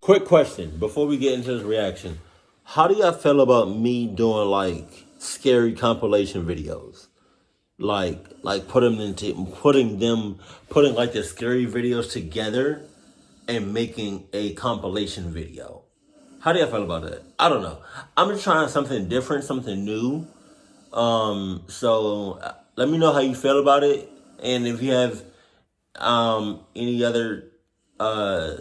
Quick question before we get into this reaction. How do y'all feel about me doing like scary compilation videos? Like putting like the scary videos together and making a compilation video. How do y'all feel about that? I don't know. I'm just trying something different, something new. So let me know how you feel about it, and if you have any other uh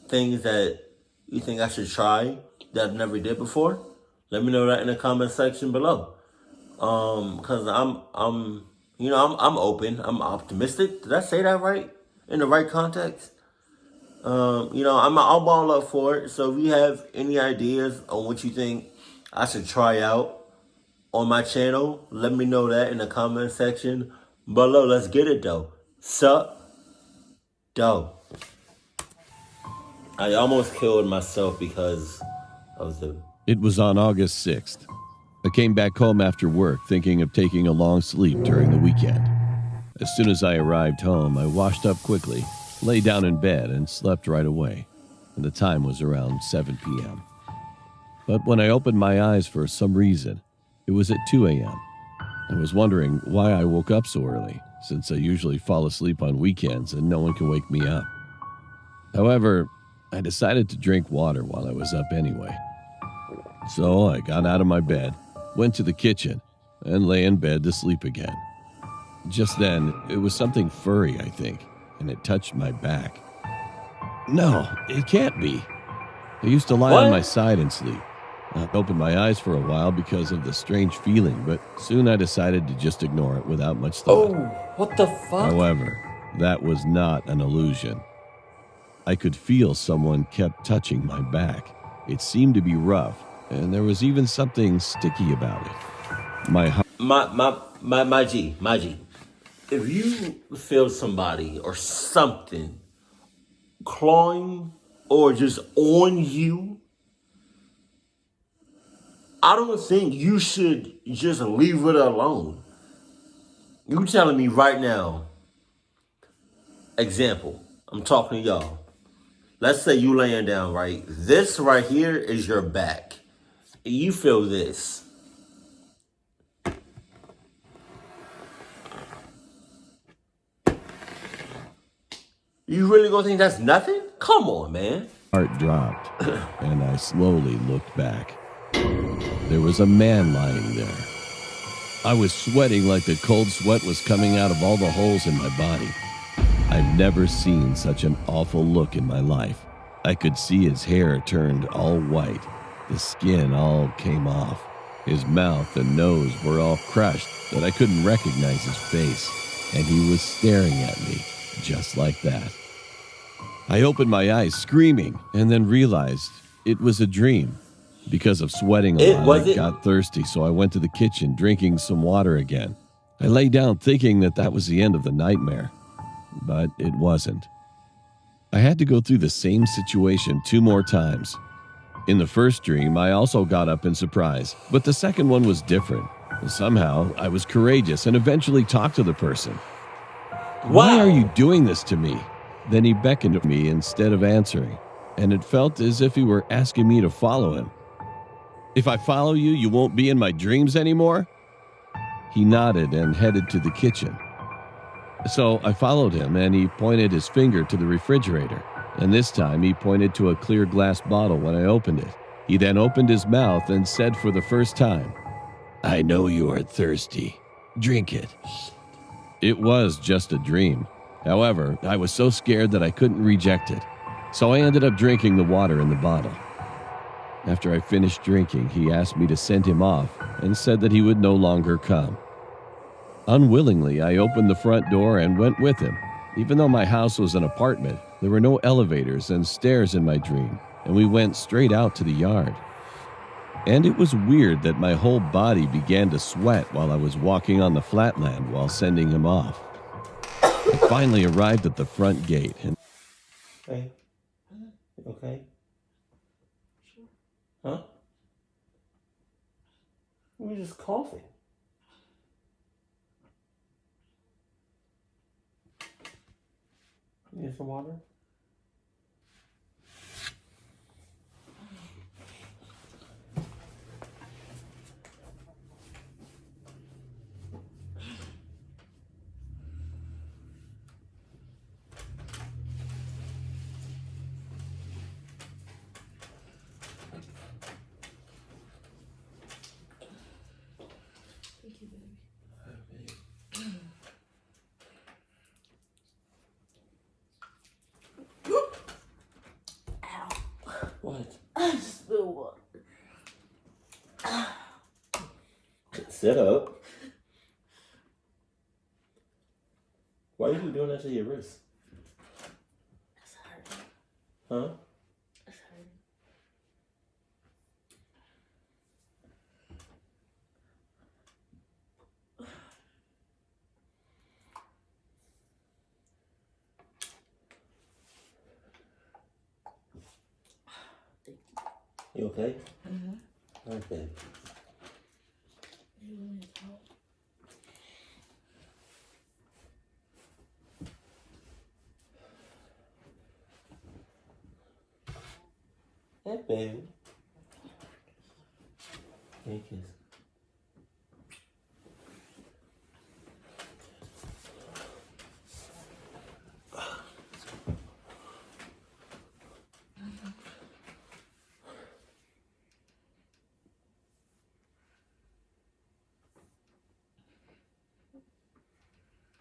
things that you think I should try that I've never did before, let me know that in the comment section below. Cause I'm open. I'm optimistic. Did I say that right? In the right context? I'll ball up for it. So if you have any ideas on what you think I should try out on my channel, let me know that in the comment section below. Let's get it though. Sup, dope. I almost killed myself because of the. It was on August 6th. I came back home after work thinking of taking a long sleep during the weekend. As soon as I arrived home, I washed up quickly, lay down in bed, and slept right away. And the time was around 7 p.m. But when I opened my eyes for some reason, it was at 2 a.m. I was wondering why I woke up so early, since I usually fall asleep on weekends and no one can wake me up. However, I decided to drink water while I was up anyway. So I got out of my bed, went to the kitchen, and lay in bed to sleep again. Just then, it was something furry, I think, and it touched my back. No, it can't be. I used to lie on my side and sleep. I opened my eyes for a while because of the strange feeling, but soon I decided to just ignore it without much thought. Oh, what the fuck? However, that was not an illusion. I could feel someone kept touching my back. It seemed to be rough, and there was even something sticky about it. My G. If you feel somebody or something clawing or just on you, I don't think you should just leave it alone. You telling me right now, example, I'm talking to y'all. Let's say you laying down, right? This right here is your back. You feel this. You really gonna think that's nothing? Come on, man. Heart dropped, and I slowly looked back. There was a man lying there. I was sweating like the cold sweat was coming out of all the holes in my body. I've never seen such an awful look in my life. I could see his hair turned all white. The skin all came off. His mouth and nose were all crushed that I couldn't recognize his face. And he was staring at me, just like that. I opened my eyes screaming and then realized it was a dream. Because of sweating a lot, I got thirsty, so I went to the kitchen drinking some water again. I lay down thinking that was the end of the nightmare, but it wasn't. I had to go through the same situation 2 more times. In the first dream, I also got up in surprise, but the second one was different. Somehow, I was courageous and eventually talked to the person. Wow. Why are you doing this to me? Then he beckoned to me instead of answering, and it felt as if he were asking me to follow him. If I follow you, you won't be in my dreams anymore? He nodded and headed to the kitchen. So I followed him, and he pointed his finger to the refrigerator. And this time he pointed to a clear glass bottle when I opened it. He then opened his mouth and said for the first time, "I know you are thirsty. Drink it." It was just a dream. However, I was so scared that I couldn't reject it. So I ended up drinking the water in the bottle. After I finished drinking, he asked me to send him off and said that he would no longer come. Unwillingly, I opened the front door and went with him. Even though my house was an apartment, there were no elevators and stairs in my dream, and we went straight out to the yard. And it was weird that my whole body began to sweat while I was walking on the flatland while sending him off. I finally arrived at the front gate and... Hey. Okay. Huh? We were just coughing. You need some water? What? I just spilled water. Sit up. Why are you doing that to your wrist? It's hurting. Huh? It's hurting. You okay? Mm-hmm. Okay. You want me to talk? Hey, baby. Hey, kiss.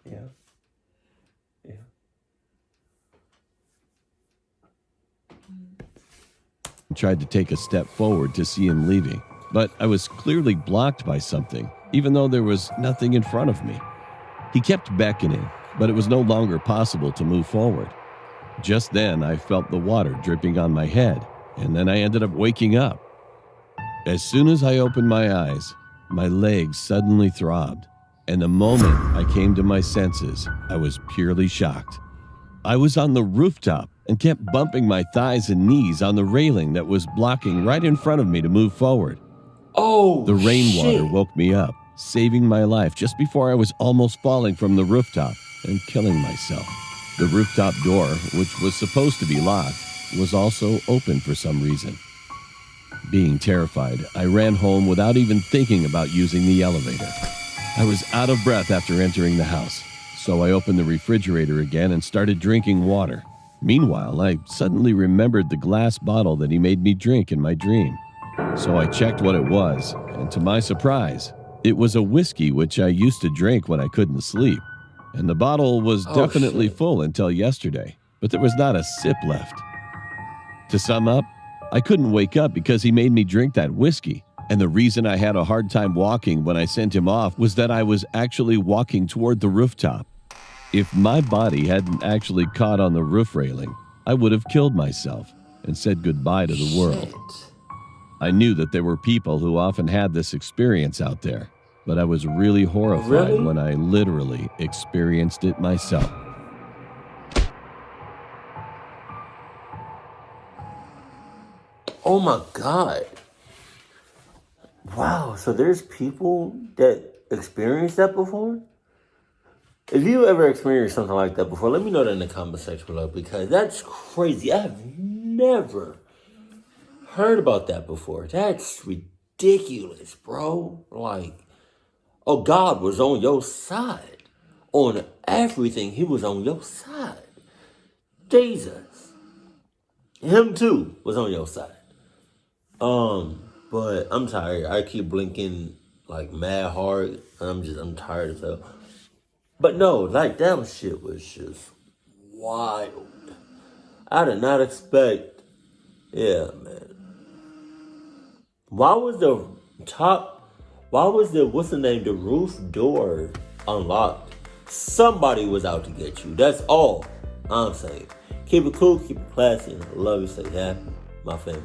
Yeah. Yeah. Tried to take a step forward to see him leaving, but I was clearly blocked by something, even though there was nothing in front of me. He kept beckoning, but it was no longer possible to move forward. Just then, I felt the water dripping on my head, and then I ended up waking up. As soon as I opened my eyes, my legs suddenly throbbed, and the moment I came to my senses, I was purely shocked. I was on the rooftop and kept bumping my thighs and knees on the railing that was blocking right in front of me to move forward. Oh, The rainwater shit. woke me up, saving my life just before I was almost falling from the rooftop and killing myself. The rooftop door, which was supposed to be locked, was also open for some reason. Being terrified, I ran home without even thinking about using the elevator. I was out of breath after entering the house, so I opened the refrigerator again and started drinking water. Meanwhile, I suddenly remembered the glass bottle that he made me drink in my dream. So I checked what it was, and to my surprise, it was a whiskey which I used to drink when I couldn't sleep. And the bottle was definitely shit. full until yesterday, but there was not a sip left. To sum up, I couldn't wake up because he made me drink that whiskey. And the reason I had a hard time walking when I sent him off was that I was actually walking toward the rooftop. If my body hadn't actually caught on the roof railing, I would have killed myself and said goodbye to the world. Shit. I knew that there were people who often had this experience out there, but I was really horrified Really? when I literally experienced it myself. Oh my God. Wow, so there's people that experienced that before? If you ever experienced something like that before, let me know that in the comment section below, because that's crazy. I have never heard about that before. That's ridiculous, bro. Like, oh, God was on your side. On everything, he was on your side. Jesus. Him too was on your side. But I'm tired. I keep blinking like mad hard. I'm tired as hell. But no, like that shit was just wild. I did not expect. Yeah, man. Why was the top? Why was the what's the name? The roof door unlocked. Somebody was out to get you. That's all I'm saying. Keep it cool, keep it classy, and I love you. Stay happy, my family.